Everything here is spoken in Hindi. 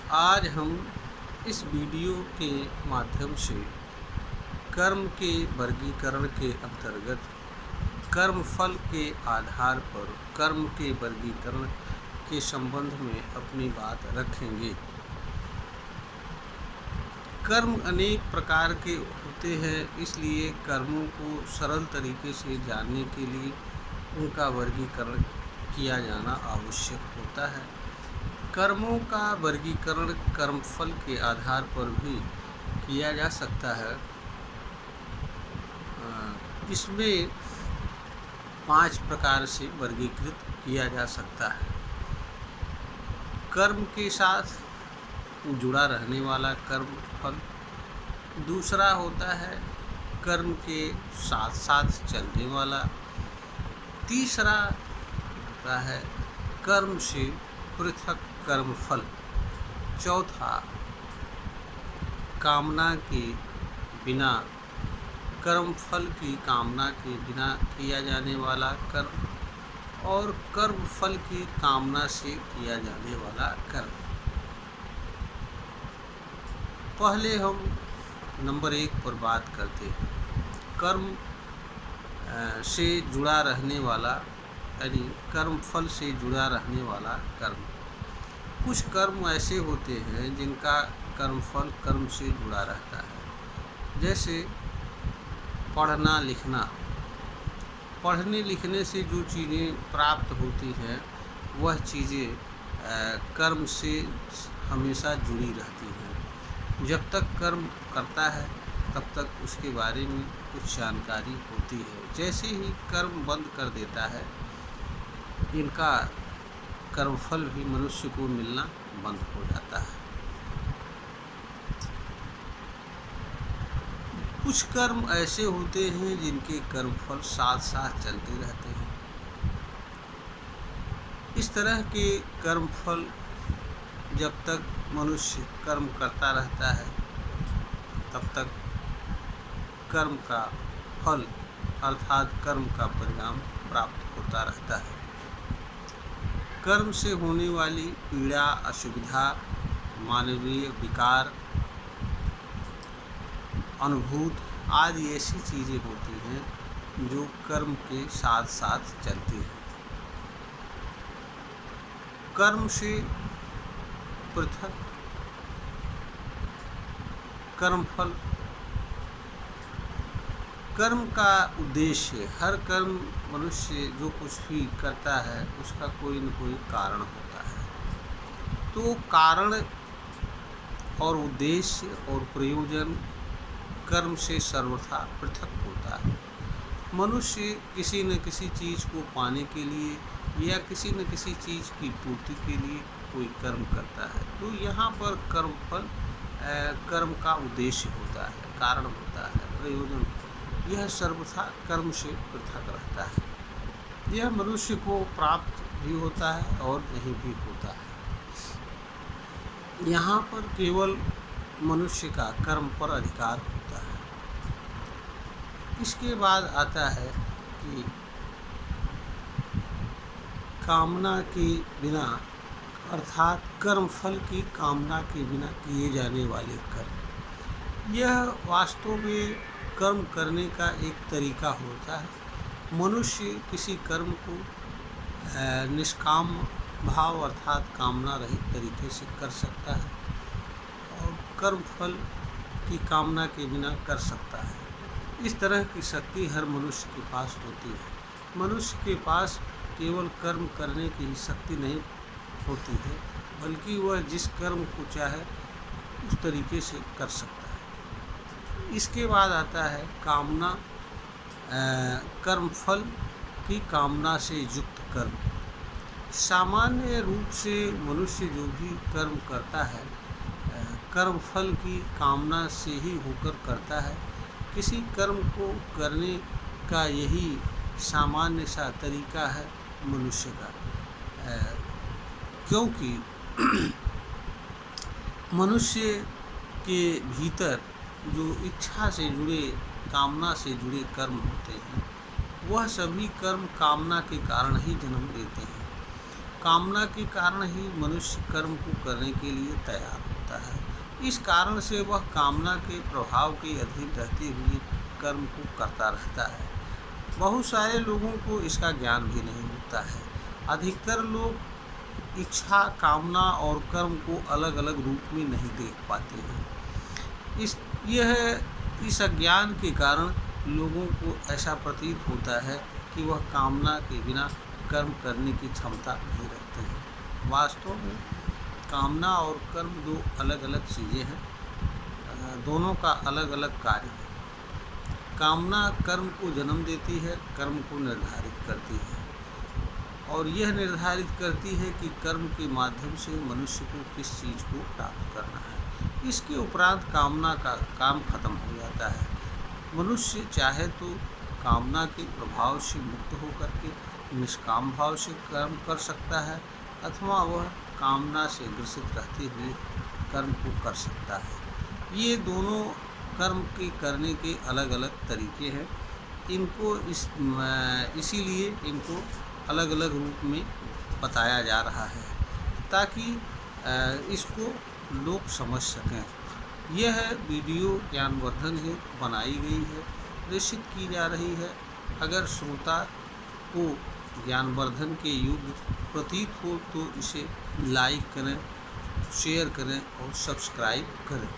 आज हम इस वीडियो के माध्यम से कर्म के वर्गीकरण के अंतर्गत कर्मफल के आधार पर कर्म के वर्गीकरण के संबंध में अपनी बात रखेंगे। कर्म अनेक प्रकार के होते हैं, इसलिए कर्मों को सरल तरीके से जानने के लिए उनका वर्गीकरण किया जाना आवश्यक होता है। कर्मों का वर्गीकरण कर्मफल के आधार पर भी किया जा सकता है। इसमें 5 प्रकार से वर्गीकृत किया जा सकता है। कर्म के साथ जुड़ा रहने वाला कर्मफल, दूसरा होता है कर्म के साथ साथ चलने वाला, तीसरा होता है कर्म से पृथक कर्मफल, चौथा कामना के बिना कर्मफल की कामना के बिना किया जाने वाला कर्म, और कर्मफल की कामना से किया जाने वाला कर्म। पहले हम नंबर 1 पर बात करते हैं, कर्म से जुड़ा रहने वाला यानी कर्मफल से जुड़ा रहने वाला कर्म। कुछ कर्म ऐसे होते हैं जिनका कर्मफल कर्म से जुड़ा रहता है, जैसे पढ़ना लिखना। पढ़ने लिखने से जो चीज़ें प्राप्त होती हैं वह चीज़ें कर्म से हमेशा जुड़ी रहती हैं। जब तक कर्म करता है तब तक उसके बारे में कुछ जानकारी होती है। जैसे ही कर्म बंद कर देता है, इनका कर्मफल भी मनुष्य को मिलना बंद हो जाता है। कुछ कर्म ऐसे होते हैं जिनके कर्मफल साथ साथ चलते रहते हैं। इस तरह के कर्मफल जब तक मनुष्य कर्म करता रहता है तब तक कर्म का फल अर्थात कर्म का परिणाम प्राप्त होता रहता है। कर्म से होने वाली पीड़ा, असुविधा, मानवीय विकार, अनुभूत आदि ऐसी चीज़ें होती हैं जो कर्म के साथ साथ चलती हैं। कर्म से पृथक कर्मफल। कर्म का उद्देश्य, हर कर्म मनुष्य जो कुछ भी करता है उसका कोई न कोई कारण होता है। तो कारण और उद्देश्य और प्रयोजन कर्म से सर्वथा पृथक होता है। मनुष्य किसी न किसी चीज़ को पाने के लिए या किसी न किसी चीज़ की पूर्ति के लिए कोई कर्म करता है। तो यहाँ पर कर्मफल कर्म का उद्देश्य होता है, कारण होता है, प्रयोजन, यह सर्वथा कर्म से पृथक रहता है। यह मनुष्य को प्राप्त भी होता है और नहीं भी होता है। यहाँ पर केवल मनुष्य का कर्म पर अधिकार होता है। इसके बाद आता है कि कामना के बिना अर्थात कर्मफल की कामना के बिना किए जाने वाले कर्म। यह वास्तव में कर्म करने का एक तरीका होता है। मनुष्य किसी कर्म को निष्काम भाव अर्थात कामना रहित तरीके से कर सकता है और कर्मफल की कामना के बिना कर सकता है। इस तरह की शक्ति हर मनुष्य के पास होती है। मनुष्य के पास केवल कर्म करने की शक्ति नहीं होती है, बल्कि वह जिस कर्म को चाहे उस तरीके से कर सकता है। इसके बाद आता है कामना, कर्मफल की कामना से युक्त कर्म। सामान्य रूप से मनुष्य जो भी कर्म करता है कर्मफल की कामना से ही होकर करता है। किसी कर्म को करने का यही सामान्य सा तरीका है मनुष्य का, क्योंकि मनुष्य के भीतर जो इच्छा से जुड़े, कामना से जुड़े कर्म होते हैं, वह सभी कर्म कामना के कारण ही जन्म लेते हैं। कामना के कारण ही मनुष्य कर्म को करने के लिए तैयार होता है। इस कारण से वह कामना के प्रभाव के अधीन रहते हुए कर्म को करता रहता है। बहुत सारे लोगों को इसका ज्ञान भी नहीं होता है। अधिकतर लोग इच्छा, कामना और कर्म को अलग अलग रूप में नहीं देख पाते हैं। इस अज्ञान के कारण लोगों को ऐसा प्रतीत होता है कि वह कामना के बिना कर्म करने की क्षमता नहीं रखते हैं। वास्तव में कामना और कर्म दो अलग अलग चीज़ें हैं, दोनों का अलग अलग कार्य है। कामना कर्म को जन्म देती है, कर्म को निर्धारित करती है और यह निर्धारित करती है कि कर्म के माध्यम से मनुष्य को किस चीज़ को प्राप्त करना है। इसके उपरांत कामना का काम खत्म हो जाता है। मनुष्य चाहे तो कामना के प्रभाव से मुक्त होकर के निष्काम भाव से कर्म कर सकता है, अथवा वह कामना से ग्रसित रहते हुए कर्म को कर सकता है। ये दोनों कर्म के करने के अलग अलग तरीके हैं। इसीलिए इनको अलग अलग रूप में बताया जा रहा है ताकि इसको लोग समझ सकें। यह वीडियो ज्ञानवर्धन हेतु बनाई गई है, प्रेषित की जा रही है। अगर श्रोता को ज्ञानवर्धन के युग प्रतीत हो तो इसे लाइक करें, शेयर करें और सब्सक्राइब करें।